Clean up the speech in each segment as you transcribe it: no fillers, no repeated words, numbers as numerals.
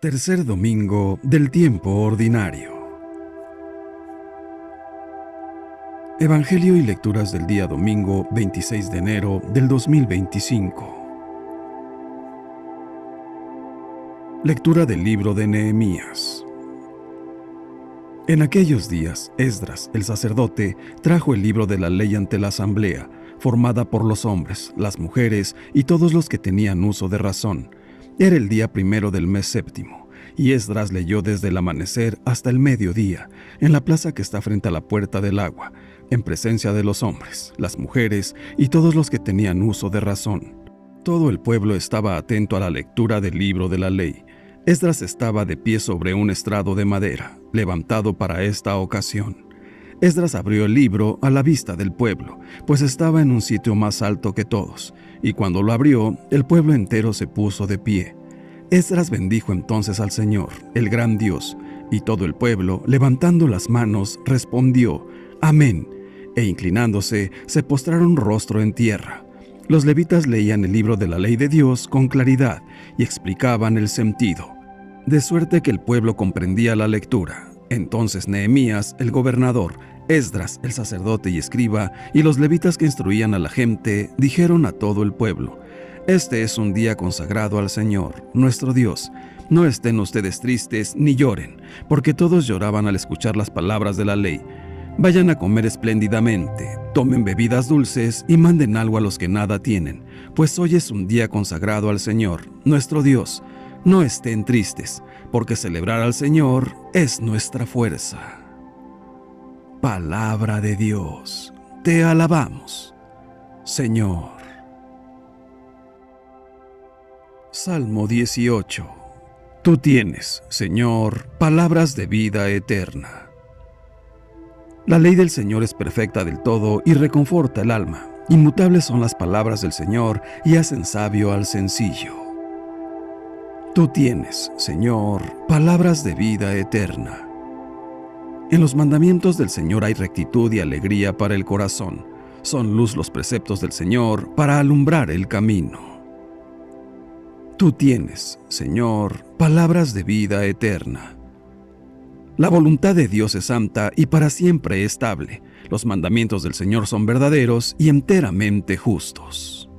Tercer domingo del tiempo ordinario. Evangelio y lecturas del día domingo 26 de enero del 2025. Lectura del libro de Nehemías. En aquellos días, Esdras, el sacerdote, trajo el libro de la ley ante la asamblea, formada por los hombres, las mujeres y todos los que tenían uso de razón. Era el día primero del mes séptimo, y Esdras leyó desde el amanecer hasta el mediodía, en la plaza que está frente a la puerta del agua, en presencia de los hombres, las mujeres y todos los que tenían uso de razón. Todo el pueblo estaba atento a la lectura del libro de la ley. Esdras estaba de pie sobre un estrado de madera, levantado para esta ocasión. Esdras abrió el libro a la vista del pueblo, pues estaba en un sitio más alto que todos, y cuando lo abrió, el pueblo entero se puso de pie. Esdras bendijo entonces al Señor, el gran Dios, y todo el pueblo, levantando las manos, respondió, Amén, e inclinándose, se postraron rostro en tierra. Los levitas leían el libro de la ley de Dios con claridad y explicaban el sentido, de suerte que el pueblo comprendía la lectura. Entonces Nehemías, el gobernador, Esdras, el sacerdote y escriba, y los levitas que instruían a la gente, dijeron a todo el pueblo, Este es un día consagrado al Señor, nuestro Dios. No estén ustedes tristes ni lloren, porque todos lloraban al escuchar las palabras de la ley. Vayan a comer espléndidamente, tomen bebidas dulces y manden algo a los que nada tienen, pues hoy es un día consagrado al Señor, nuestro Dios. No estén tristes, porque celebrar al Señor es nuestra fuerza. Palabra de Dios, te alabamos, Señor. Salmo 18. Tú tienes, Señor, palabras de vida eterna. La ley del Señor es perfecta del todo y reconforta el alma. Inmutables son las palabras del Señor y hacen sabio al sencillo. Tú tienes, Señor, palabras de vida eterna. En los mandamientos del Señor hay rectitud y alegría para el corazón. Son luz los preceptos del Señor para alumbrar el camino. Tú tienes, Señor, palabras de vida eterna. La voluntad de Dios es santa y para siempre estable. Los mandamientos del Señor son verdaderos y enteramente justos.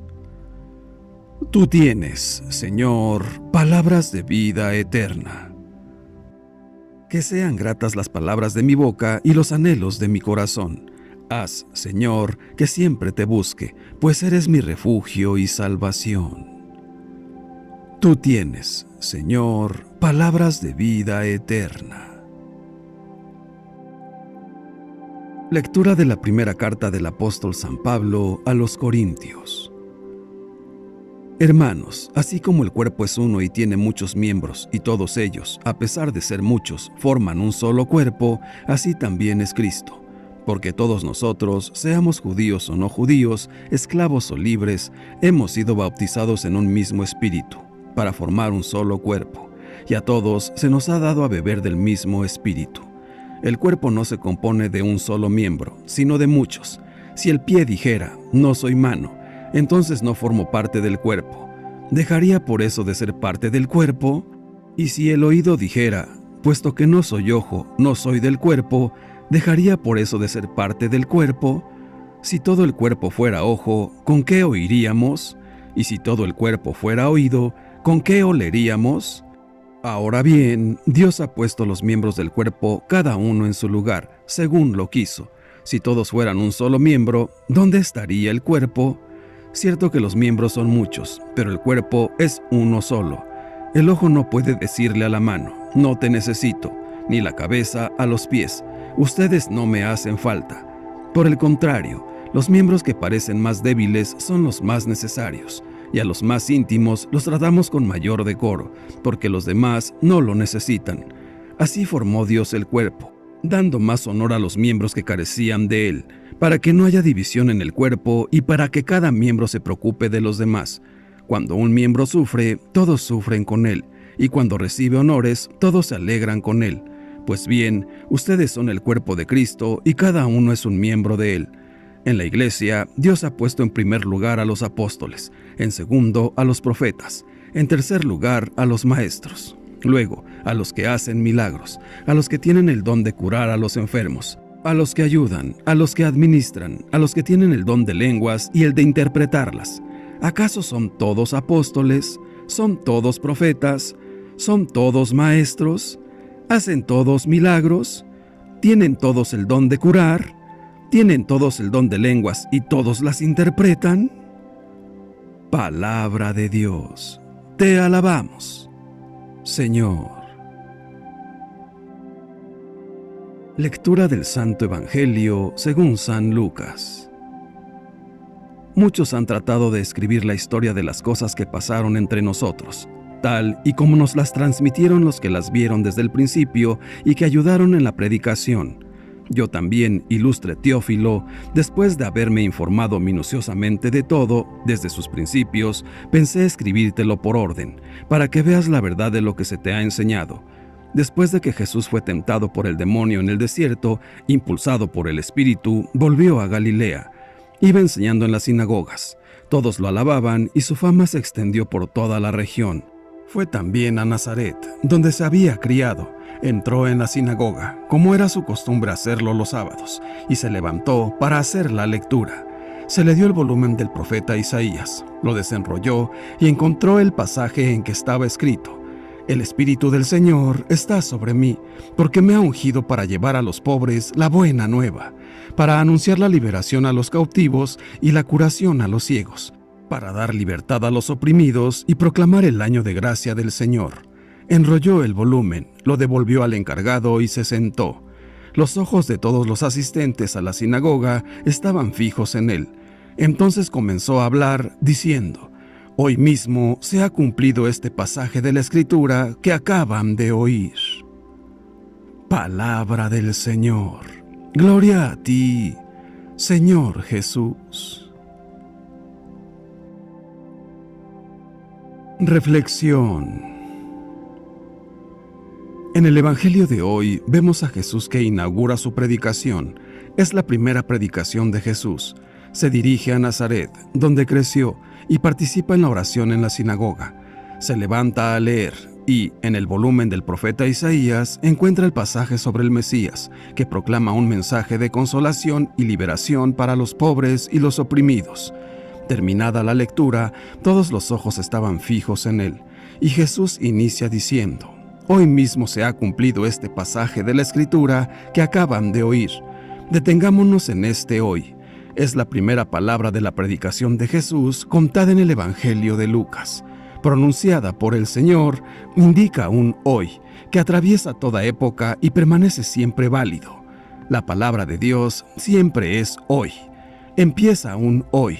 Tú tienes, Señor, palabras de vida eterna. Que sean gratas las palabras de mi boca y los anhelos de mi corazón. Haz, Señor, que siempre te busque, pues eres mi refugio y salvación. Tú tienes, Señor, palabras de vida eterna. Lectura de la primera carta del apóstol San Pablo a los Corintios. Hermanos, así como el cuerpo es uno y tiene muchos miembros, y todos ellos, a pesar de ser muchos, forman un solo cuerpo, así también es Cristo. Porque todos nosotros, seamos judíos o no judíos, esclavos o libres, hemos sido bautizados en un mismo espíritu, para formar un solo cuerpo, y a todos se nos ha dado a beber del mismo espíritu. El cuerpo no se compone de un solo miembro, sino de muchos. Si el pie dijera, no soy mano, entonces no formo parte del cuerpo. ¿Dejaría por eso de ser parte del cuerpo? Y si el oído dijera, puesto que no soy ojo, no soy del cuerpo, ¿dejaría por eso de ser parte del cuerpo? Si todo el cuerpo fuera ojo, ¿con qué oiríamos? Y si todo el cuerpo fuera oído, ¿con qué oleríamos? Ahora bien, Dios ha puesto los miembros del cuerpo cada uno en su lugar, según lo quiso. Si todos fueran un solo miembro, ¿dónde estaría el cuerpo? Cierto que los miembros son muchos, pero el cuerpo es uno solo. El ojo no puede decirle a la mano, no te necesito, ni la cabeza a los pies, ustedes no me hacen falta. Por el contrario, los miembros que parecen más débiles son los más necesarios, y a los más íntimos los tratamos con mayor decoro, porque los demás no lo necesitan. Así formó Dios el cuerpo, dando más honor a los miembros que carecían de él, para que no haya división en el cuerpo y para que cada miembro se preocupe de los demás. Cuando un miembro sufre, todos sufren con él, y cuando recibe honores, todos se alegran con él. Pues bien, ustedes son el cuerpo de Cristo y cada uno es un miembro de él. En la Iglesia, Dios ha puesto en primer lugar a los apóstoles, en segundo a los profetas, en tercer lugar a los maestros. Luego, a los que hacen milagros, a los que tienen el don de curar a los enfermos, a los que ayudan, a los que administran, a los que tienen el don de lenguas y el de interpretarlas. ¿Acaso son todos apóstoles? ¿Son todos profetas? ¿Son todos maestros? ¿Hacen todos milagros? ¿Tienen todos el don de curar? ¿Tienen todos el don de lenguas y todos las interpretan? Palabra de Dios. Te alabamos, Señor. Lectura del Santo Evangelio según San Lucas. Muchos han tratado de escribir la historia de las cosas que pasaron entre nosotros, tal y como nos las transmitieron los que las vieron desde el principio y que ayudaron en la predicación. Yo también, ilustre Teófilo, después de haberme informado minuciosamente de todo, desde sus principios, pensé escribírtelo por orden, para que veas la verdad de lo que se te ha enseñado. Después de que Jesús fue tentado por el demonio en el desierto, impulsado por el Espíritu, volvió a Galilea. Iba enseñando en las sinagogas. Todos lo alababan y su fama se extendió por toda la región. Fue también a Nazaret, donde se había criado. Entró en la sinagoga, como era su costumbre hacerlo los sábados, y se levantó para hacer la lectura. Se le dio el volumen del profeta Isaías, lo desenrolló y encontró el pasaje en que estaba escrito: El Espíritu del Señor está sobre mí, porque me ha ungido para llevar a los pobres la buena nueva, para anunciar la liberación a los cautivos y la curación a los ciegos, para dar libertad a los oprimidos y proclamar el año de gracia del Señor. Enrolló el volumen, lo devolvió al encargado y se sentó. Los ojos de todos los asistentes a la sinagoga estaban fijos en él. Entonces comenzó a hablar, diciendo: Hoy mismo se ha cumplido este pasaje de la Escritura que acaban de oír. Palabra del Señor. Gloria a ti, Señor Jesús. Reflexión. En el Evangelio de hoy vemos a Jesús que inaugura su predicación. Es la primera predicación de Jesús. Se dirige a Nazaret, donde creció, y participa en la oración en la sinagoga. Se levanta a leer y, en el volumen del profeta Isaías, encuentra el pasaje sobre el Mesías, que proclama un mensaje de consolación y liberación para los pobres y los oprimidos. Terminada la lectura, todos los ojos estaban fijos en él, y Jesús inicia diciendo: Hoy mismo se ha cumplido este pasaje de la Escritura que acaban de oír. Detengámonos en este hoy. Es la primera palabra de la predicación de Jesús contada en el Evangelio de Lucas. Pronunciada por el Señor, indica un hoy, que atraviesa toda época y permanece siempre válido. La palabra de Dios siempre es hoy. Empieza un hoy.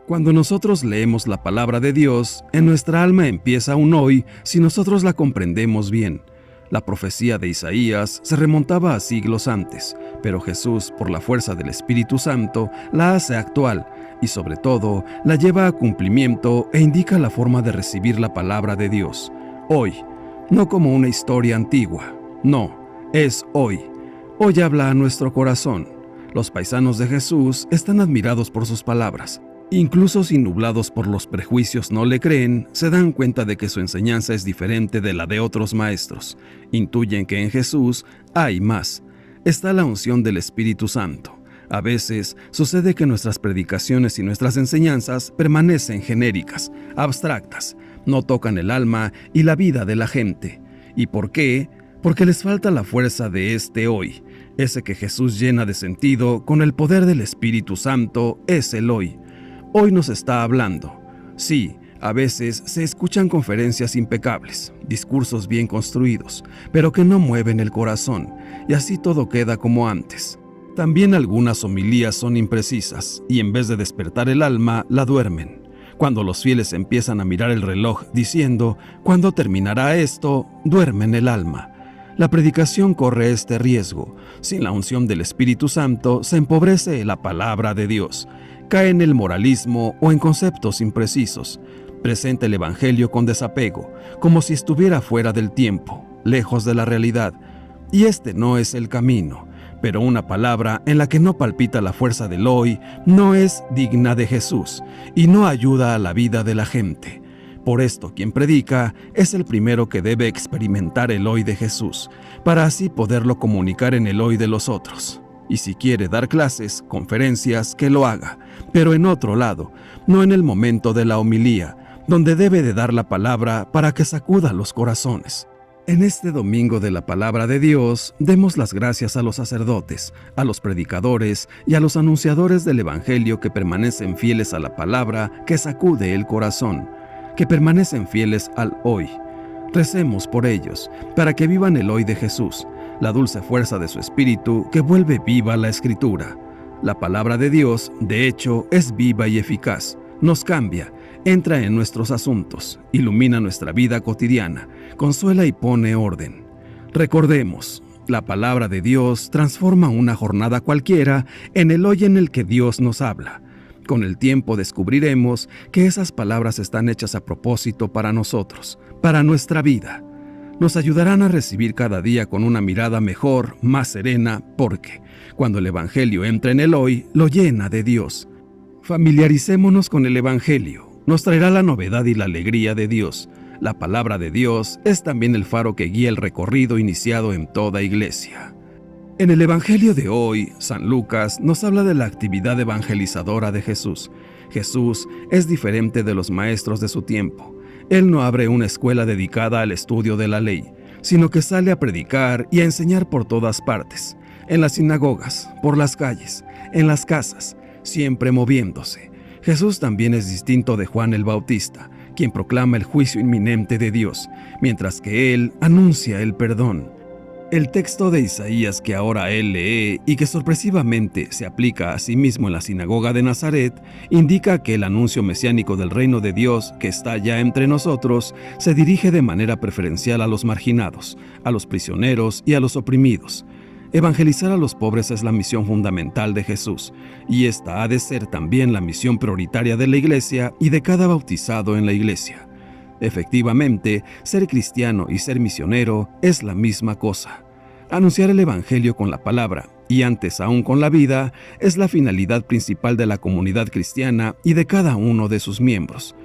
Cuando nosotros leemos la palabra de Dios, en nuestra alma empieza un hoy si nosotros la comprendemos bien. La profecía de Isaías se remontaba a siglos antes, pero Jesús, por la fuerza del Espíritu Santo, la hace actual y, sobre todo, la lleva a cumplimiento e indica la forma de recibir la palabra de Dios. Hoy, no como una historia antigua, no, es hoy. Hoy habla a nuestro corazón. Los paisanos de Jesús están admirados por sus palabras. Incluso si nublados por los prejuicios no le creen, se dan cuenta de que su enseñanza es diferente de la de otros maestros. Intuyen que en Jesús hay más. Está la unción del Espíritu Santo. A veces sucede que nuestras predicaciones y nuestras enseñanzas permanecen genéricas, abstractas, no tocan el alma y la vida de la gente. ¿Y por qué? Porque les falta la fuerza de este hoy. Ese que Jesús llena de sentido con el poder del Espíritu Santo es el hoy. Hoy nos está hablando. Sí, a veces se escuchan conferencias impecables, discursos bien construidos, pero que no mueven el corazón, y así todo queda como antes. También algunas homilías son imprecisas, y en vez de despertar el alma, la duermen. Cuando los fieles empiezan a mirar el reloj diciendo: ¿cuándo terminará esto?, duermen el alma. La predicación corre este riesgo. Sin la unción del Espíritu Santo se empobrece la palabra de Dios. Cae en el moralismo o en conceptos imprecisos. Presenta el Evangelio con desapego, como si estuviera fuera del tiempo, lejos de la realidad. Y este no es el camino. Pero una palabra en la que no palpita la fuerza del hoy no es digna de Jesús y no ayuda a la vida de la gente. Por esto, quien predica es el primero que debe experimentar el hoy de Jesús, para así poderlo comunicar en el hoy de los otros. Y si quiere dar clases, conferencias, que lo haga, pero en otro lado, no en el momento de la homilía, donde debe de dar la palabra para que sacuda los corazones. En este domingo de la palabra de Dios, demos las gracias a los sacerdotes, a los predicadores y a los anunciadores del Evangelio que permanecen fieles a la palabra que sacude el corazón, que permanecen fieles al hoy. Recemos por ellos, para que vivan el hoy de Jesús, la dulce fuerza de su espíritu que vuelve viva la Escritura. La palabra de Dios, de hecho, es viva y eficaz, nos cambia, entra en nuestros asuntos, ilumina nuestra vida cotidiana, consuela y pone orden. Recordemos, la palabra de Dios transforma una jornada cualquiera en el hoy en el que Dios nos habla. Con el tiempo descubriremos que esas palabras están hechas a propósito para nosotros, para nuestra vida. Nos ayudarán a recibir cada día con una mirada mejor, más serena, porque cuando el Evangelio entra en el hoy, lo llena de Dios. Familiaricémonos con el Evangelio. Nos traerá la novedad y la alegría de Dios. La palabra de Dios es también el faro que guía el recorrido iniciado en toda iglesia. En el Evangelio de hoy, San Lucas nos habla de la actividad evangelizadora de Jesús. Jesús es diferente de los maestros de su tiempo. Él no abre una escuela dedicada al estudio de la ley, sino que sale a predicar y a enseñar por todas partes, en las sinagogas, por las calles, en las casas, siempre moviéndose. Jesús también es distinto de Juan el Bautista, quien proclama el juicio inminente de Dios, mientras que él anuncia el perdón. El texto de Isaías que ahora él lee y que sorpresivamente se aplica a sí mismo en la sinagoga de Nazaret, indica que el anuncio mesiánico del reino de Dios que está ya entre nosotros se dirige de manera preferencial a los marginados, a los prisioneros y a los oprimidos. Evangelizar a los pobres es la misión fundamental de Jesús, y esta ha de ser también la misión prioritaria de la Iglesia y de cada bautizado en la Iglesia. Efectivamente, ser cristiano y ser misionero es la misma cosa. Anunciar el Evangelio con la palabra, y antes aún con la vida, es la finalidad principal de la comunidad cristiana y de cada uno de sus miembros.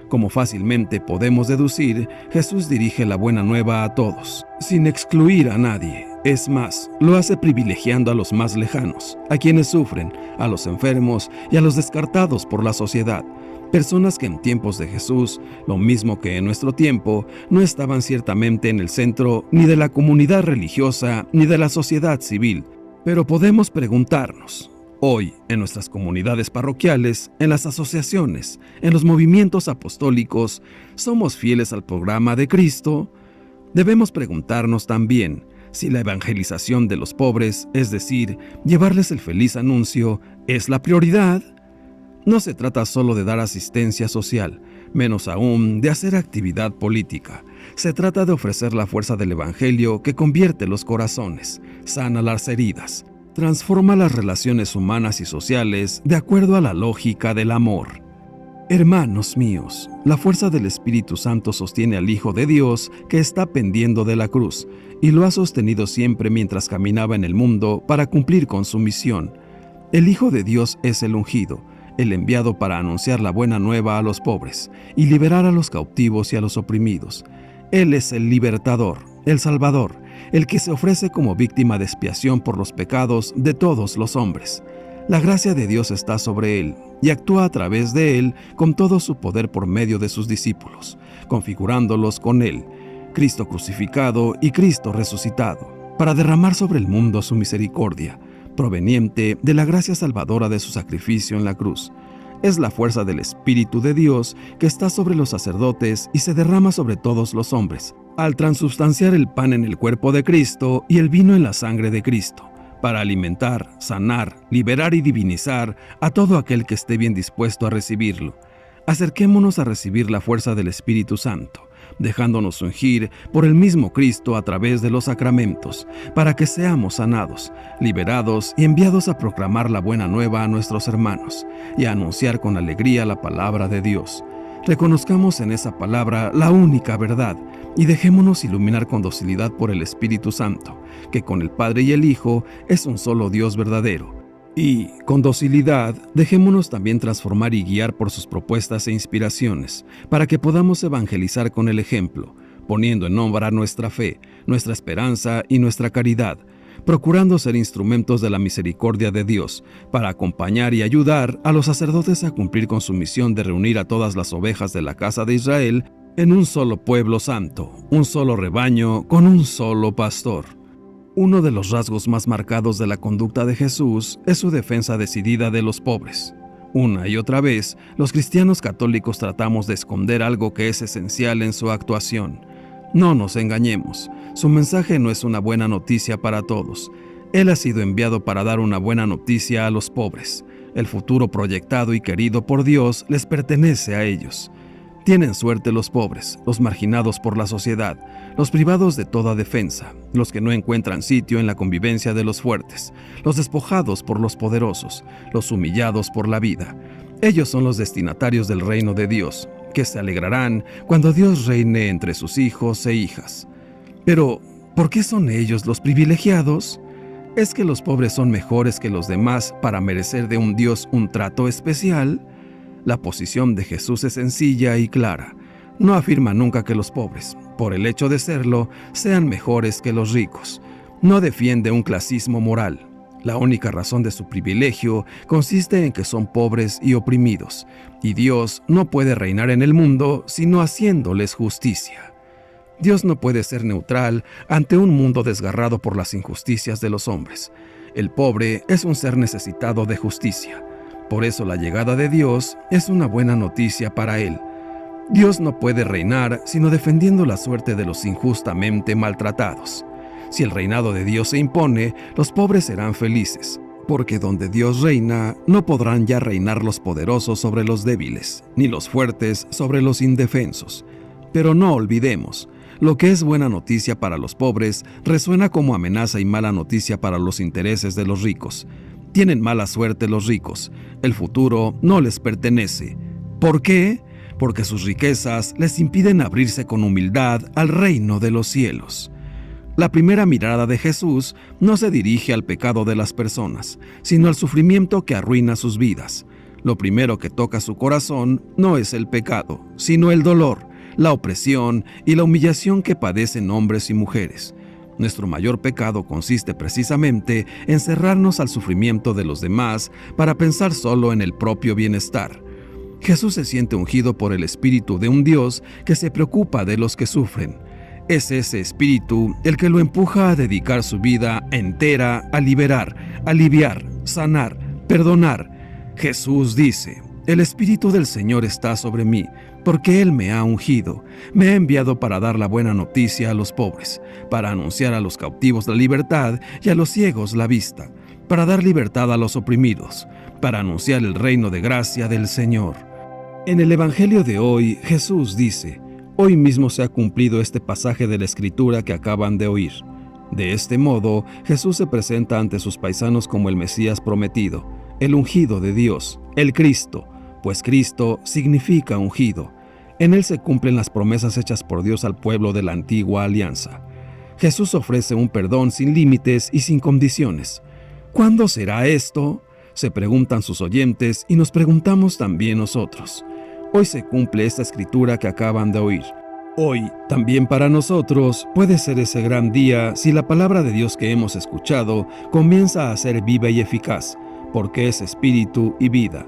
Como fácilmente podemos deducir, Jesús dirige la buena nueva a todos, sin excluir a nadie. Es más, lo hace privilegiando a los más lejanos, a quienes sufren, a los enfermos y a los descartados por la sociedad. Personas que en tiempos de Jesús, lo mismo que en nuestro tiempo, no estaban ciertamente en el centro ni de la comunidad religiosa ni de la sociedad civil. Pero podemos preguntarnos, hoy, en nuestras comunidades parroquiales, en las asociaciones, en los movimientos apostólicos, ¿somos fieles al programa de Cristo? Debemos preguntarnos también si la evangelización de los pobres, es decir, llevarles el feliz anuncio, es la prioridad. No se trata solo de dar asistencia social, menos aún de hacer actividad política. Se trata de ofrecer la fuerza del Evangelio que convierte los corazones, sana las heridas, transforma las relaciones humanas y sociales de acuerdo a la lógica del amor. Hermanos míos, la fuerza del Espíritu Santo sostiene al Hijo de Dios que está pendiendo de la cruz y lo ha sostenido siempre mientras caminaba en el mundo para cumplir con su misión. El Hijo de Dios es el ungido, el enviado para anunciar la buena nueva a los pobres y liberar a los cautivos y a los oprimidos. Él es el libertador, el salvador, el que se ofrece como víctima de expiación por los pecados de todos los hombres. La gracia de Dios está sobre él y actúa a través de él con todo su poder por medio de sus discípulos, configurándolos con él, Cristo crucificado y Cristo resucitado, para derramar sobre el mundo su misericordia, proveniente de la gracia salvadora de su sacrificio en la cruz. Es la fuerza del Espíritu de Dios que está sobre los sacerdotes y se derrama sobre todos los hombres, al transubstanciar el pan en el cuerpo de Cristo y el vino en la sangre de Cristo, para alimentar, sanar, liberar y divinizar a todo aquel que esté bien dispuesto a recibirlo. Acerquémonos a recibir la fuerza del Espíritu Santo, dejándonos ungir por el mismo Cristo a través de los sacramentos, para que seamos sanados, liberados y enviados a proclamar la buena nueva a nuestros hermanos y a anunciar con alegría la palabra de Dios. Reconozcamos en esa palabra la única verdad y dejémonos iluminar con docilidad por el Espíritu Santo, que con el Padre y el Hijo es un solo Dios verdadero. Y, con docilidad, dejémonos también transformar y guiar por sus propuestas e inspiraciones, para que podamos evangelizar con el ejemplo, poniendo en obra nuestra fe, nuestra esperanza y nuestra caridad, procurando ser instrumentos de la misericordia de Dios, para acompañar y ayudar a los sacerdotes a cumplir con su misión de reunir a todas las ovejas de la casa de Israel en un solo pueblo santo, un solo rebaño con un solo pastor. Uno de los rasgos más marcados de la conducta de Jesús es su defensa decidida de los pobres. Una y otra vez, los cristianos católicos tratamos de esconder algo que es esencial en su actuación. No nos engañemos, su mensaje no es una buena noticia para todos. Él ha sido enviado para dar una buena noticia a los pobres. El futuro proyectado y querido por Dios les pertenece a ellos. Tienen suerte los pobres, los marginados por la sociedad, los privados de toda defensa, los que no encuentran sitio en la convivencia de los fuertes, los despojados por los poderosos, los humillados por la vida. Ellos son los destinatarios del reino de Dios, que se alegrarán cuando Dios reine entre sus hijos e hijas. Pero, ¿por qué son ellos los privilegiados? ¿Es que los pobres son mejores que los demás para merecer de un Dios un trato especial? La posición de Jesús es sencilla y clara. No afirma nunca que los pobres, por el hecho de serlo, sean mejores que los ricos. No defiende un clasismo moral. La única razón de su privilegio consiste en que son pobres y oprimidos, y Dios no puede reinar en el mundo sino haciéndoles justicia. Dios no puede ser neutral ante un mundo desgarrado por las injusticias de los hombres. El pobre es un ser necesitado de justicia. Por eso la llegada de Dios es una buena noticia para él. Dios no puede reinar sino defendiendo la suerte de los injustamente maltratados. Si el reinado de Dios se impone, los pobres serán felices, porque donde Dios reina, no podrán ya reinar los poderosos sobre los débiles, ni los fuertes sobre los indefensos. Pero no olvidemos, lo que es buena noticia para los pobres resuena como amenaza y mala noticia para los intereses de los ricos. Tienen mala suerte los ricos, el futuro no les pertenece. ¿Por qué? Porque sus riquezas les impiden abrirse con humildad al reino de los cielos. La primera mirada de Jesús no se dirige al pecado de las personas, sino al sufrimiento que arruina sus vidas. Lo primero que toca su corazón no es el pecado, sino el dolor, la opresión y la humillación que padecen hombres y mujeres. Nuestro mayor pecado consiste precisamente en cerrarnos al sufrimiento de los demás para pensar solo en el propio bienestar. Jesús se siente ungido por el Espíritu de un Dios que se preocupa de los que sufren. Es ese Espíritu el que lo empuja a dedicar su vida entera a liberar, aliviar, sanar, perdonar. Jesús dice: «El Espíritu del Señor está sobre mí, porque Él me ha ungido, me ha enviado para dar la buena noticia a los pobres, para anunciar a los cautivos la libertad y a los ciegos la vista, para dar libertad a los oprimidos, para anunciar el reino de gracia del Señor». En el Evangelio de hoy, Jesús dice: «Hoy mismo se ha cumplido este pasaje de la Escritura que acaban de oír». De este modo, Jesús se presenta ante sus paisanos como el Mesías prometido, el ungido de Dios, el Cristo, pues Cristo significa ungido. En él se cumplen las promesas hechas por Dios al pueblo de la antigua alianza. Jesús ofrece un perdón sin límites y sin condiciones. ¿Cuándo será esto?, se preguntan sus oyentes y nos preguntamos también nosotros. Hoy se cumple esta escritura que acaban de oír. Hoy, también para nosotros, puede ser ese gran día si la palabra de Dios que hemos escuchado comienza a ser viva y eficaz, porque es espíritu y vida.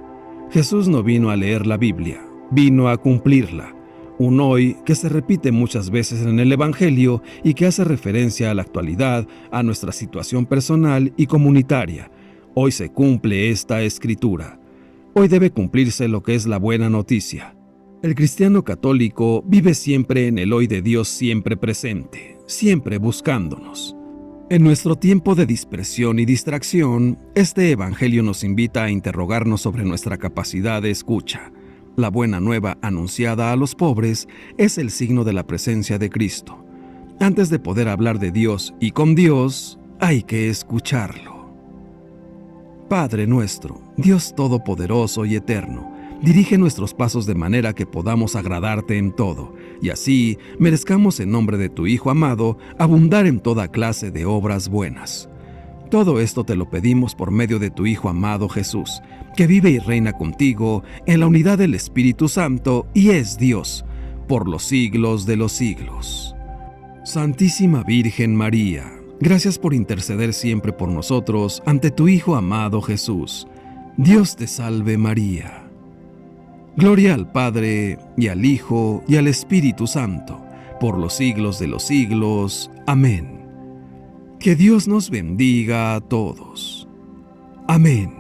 Jesús no vino a leer la Biblia, vino a cumplirla. Un hoy que se repite muchas veces en el Evangelio y que hace referencia a la actualidad, a nuestra situación personal y comunitaria. Hoy se cumple esta escritura. Hoy debe cumplirse lo que es la buena noticia. El cristiano católico vive siempre en el hoy de Dios siempre presente, siempre buscándonos. En nuestro tiempo de dispersión y distracción, este evangelio nos invita a interrogarnos sobre nuestra capacidad de escucha. La buena nueva anunciada a los pobres es el signo de la presencia de Cristo. Antes de poder hablar de Dios y con Dios, hay que escucharlo. Padre nuestro, Dios todopoderoso y eterno, dirige nuestros pasos de manera que podamos agradarte en todo, y así merezcamos en nombre de tu Hijo amado abundar en toda clase de obras buenas. Todo esto te lo pedimos por medio de tu Hijo amado Jesús, que vive y reina contigo en la unidad del Espíritu Santo y es Dios, por los siglos de los siglos. Santísima Virgen María, gracias por interceder siempre por nosotros ante tu Hijo amado Jesús. Dios te salve María. Gloria al Padre, y al Hijo, y al Espíritu Santo, por los siglos de los siglos. Amén. Que Dios nos bendiga a todos. Amén.